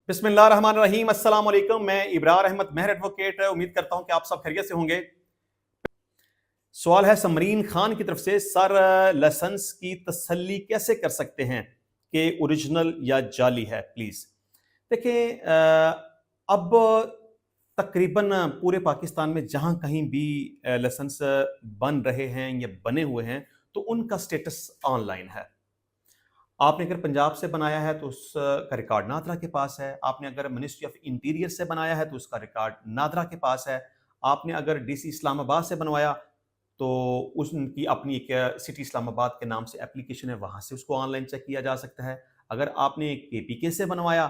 बिस्मिल्लाहिर्रहमानिर्रहीम। अस्सलाम वालेकुम। मैं इब्रार अहमद मेहर एडवोकेट उम्मीद करता हूं कि आप सब खैरियत से होंगे। सवाल है समरीन खान की तरफ से, सर लाइसेंस की तसल्ली कैसे कर सकते हैं कि ओरिजिनल या जाली है, प्लीज। देखिए, अब तकरीबन पूरे पाकिस्तान में जहां कहीं भी लाइसेंस बन रहे हैं या बने हुए हैं तो उनका स्टेटस ऑनलाइन है। आपने अगर पंजाब से बनाया है तो उसका रिकॉर्ड नादरा के पास है। आपने अगर मिनिस्ट्री ऑफ इंटीरियर से बनाया है तो उसका रिकॉर्ड नादरा के पास है। आपने अगर डीसी इस्लामाबाद से बनवाया तो उनकी अपनी एक सिटी इस्लामाबाद के नाम से एप्लीकेशन है, वहां से उसको ऑनलाइन चेक किया जा सकता है। अगर आपने केपीके से बनवाया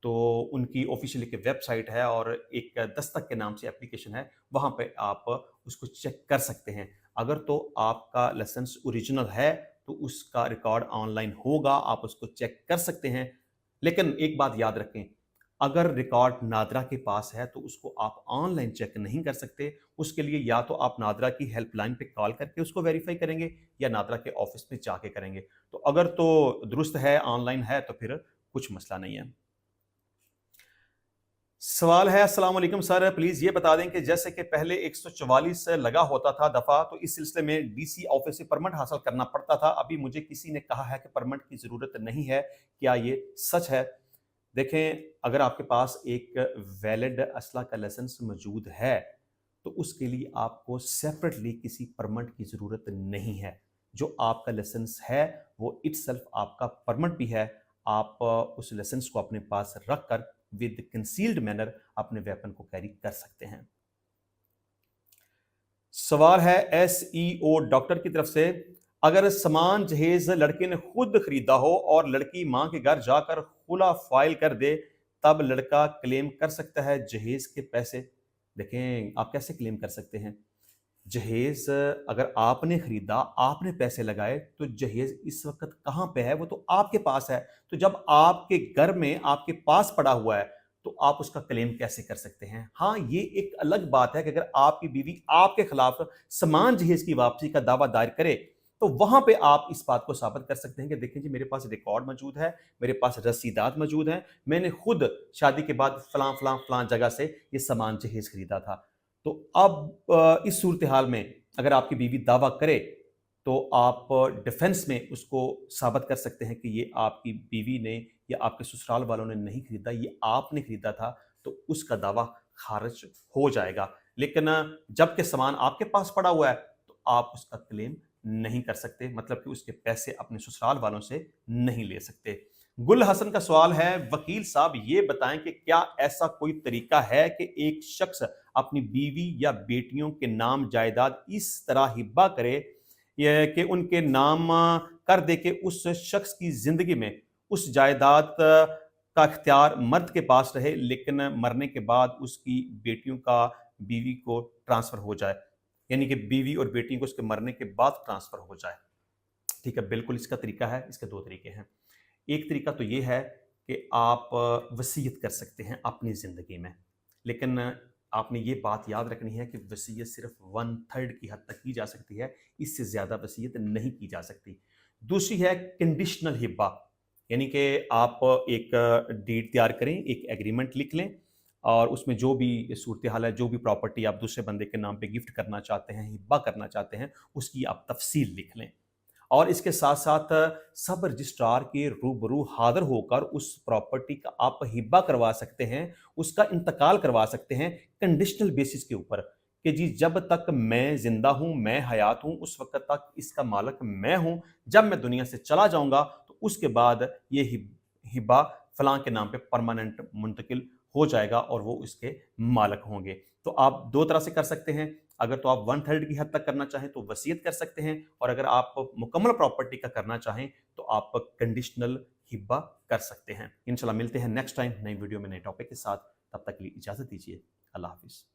तो उनकी ऑफिशियल एक वेबसाइट है और एक दस्तक के नाम से एप्लीकेशन है, वहां पे आप उसको चेक कर सकते हैं। अगर तो आपका लाइसेंस ओरिजिनल है तो उसका रिकॉर्ड ऑनलाइन होगा, आप उसको चेक कर सकते हैं। लेकिन एक बात याद रखें, अगर रिकॉर्ड नादरा के पास है तो उसको आप ऑनलाइन चेक नहीं कर सकते। उसके लिए या तो आप नादरा की हेल्पलाइन पे कॉल करके उसको वेरीफाई करेंगे या नादरा के ऑफिस में जाके करेंगे। तो अगर तो दुरुस्त है, ऑनलाइन है, तो फिर कुछ मसला नहीं है। सवाल है, अस्सलाम वालेकुम सर, प्लीज ये बता दें कि जैसे कि पहले 144 लगा होता था दफा, तो इस सिलसिले में डीसी ऑफिस से परमिट हासिल करना पड़ता था। अभी मुझे किसी ने कहा है कि परमिट की जरूरत नहीं है, क्या ये सच है? देखें, अगर आपके पास एक वैलिड असला का लाइसेंस मौजूद है तो उसके लिए आपको सेपरेटली किसी परमिट की जरूरत नहीं है। जो आपका लाइसेंस है वो इटसेल्फ आपका परमिट भी है। आप उस लाइसेंस को अपने पास रखकर विद कंसील्ड मैनर अपने वेपन को कैरी कर सकते हैं। सवाल है एसईओ डॉक्टर की तरफ से, अगर सामान जहेज लड़के ने खुद खरीदा हो और लड़की मां के घर जाकर खुला फाइल कर दे, तब लड़का क्लेम कर सकता है जहेज के पैसे? देखें, आप कैसे क्लेम कर सकते हैं? जहेज अगर आपने खरीदा, आपने पैसे लगाए, तो जहेज इस वक्त कहां पे है? वो तो आपके पास है। तो जब आपके घर में आपके पास पड़ा हुआ है तो आप उसका क्लेम कैसे कर सकते हैं? हाँ, ये एक अलग बात है कि अगर आपकी बीवी आपके खिलाफ समान जहेज की वापसी का दावा दायर करे तो वहां पे आप इस बात को साबित कर सकते हैं कि देखिए जी, मेरे पास रिकॉर्ड मौजूद है, मेरे पास रसीदात मौजूद हैं, मैंने खुद शादी के बाद फलां फलां फलां जगह से ये सामान जहेज खरीदा था। तो अब इस सूरत हाल में अगर आपकी बीवी दावा करे तो आप डिफेंस में उसको साबित कर सकते हैं कि ये आपकी बीवी ने या आपके ससुराल वालों ने नहीं खरीदा, ये आपने खरीदा था, तो उसका दावा खारिज हो जाएगा। लेकिन जबकि सामान आपके पास पड़ा हुआ है तो आप उसका क्लेम नहीं कर सकते, मतलब कि उसके पैसे अपने ससुराल वालों से नहीं ले सकते। गुल हसन का सवाल है, वकील साहब ये बताएं कि क्या ऐसा कोई तरीका है कि एक शख्स अपनी बीवी या बेटियों के नाम जायदाद इस तरह हिब्बा करे या कि उनके नाम कर दे कि उस शख्स की जिंदगी में उस जायदाद का इख्तियार मर्द के पास रहे, लेकिन मरने के बाद उसकी बेटियों का बीवी को ट्रांसफर हो जाए, यानी कि बीवी और बेटी को उसके मरने के बाद ट्रांसफर हो जाए? ठीक है, बिल्कुल इसका तरीका है। इसके दो तरीके हैं। एक तरीका तो ये है कि आप वसीयत कर सकते हैं अपनी ज़िंदगी में, लेकिन आपने ये बात याद रखनी है कि वसीयत सिर्फ 1/3 की हद तक की जा सकती है, इससे ज़्यादा वसीयत नहीं की जा सकती। दूसरी है कंडीशनल हिब्बा, यानी कि आप एक डीड तैयार करें, एक एग्रीमेंट लिख लें और उसमें जो भी सूरत हाल है, जो भी प्रॉपर्टी आप दूसरे बंदे के नाम पे गिफ्ट करना चाहते हैं, हिब्बा करना चाहते हैं, उसकी आप तफसील लिख लें। और इसके साथ साथ सब रजिस्ट्रार के रूबरू हाजिर होकर उस प्रॉपर्टी का आप हिब्बा करवा सकते हैं, उसका इंतकाल करवा सकते हैं कंडीशनल बेसिस के ऊपर कि जी, जब तक मैं जिंदा हूं, मैं हयात हूं, उस वक्त तक इसका मालिक मैं हूं। जब मैं दुनिया से चला जाऊंगा तो उसके बाद ये हिब्बा फलां के नाम पे परमानेंट मुंतकिल हो जाएगा और वो इसके मालिक होंगे। तो आप दो तरह से कर सकते हैं। अगर तो आप 1/3 की हद तक करना चाहें तो वसीयत कर सकते हैं, और अगर आप मुकम्मल प्रॉपर्टी का करना चाहें तो आप कंडीशनल हिब्बा कर सकते हैं। इंशाल्लाह मिलते हैं नेक्स्ट टाइम नई वीडियो में नए टॉपिक के साथ। तब तक के लिए इजाजत दीजिए। अल्लाह हाफिज।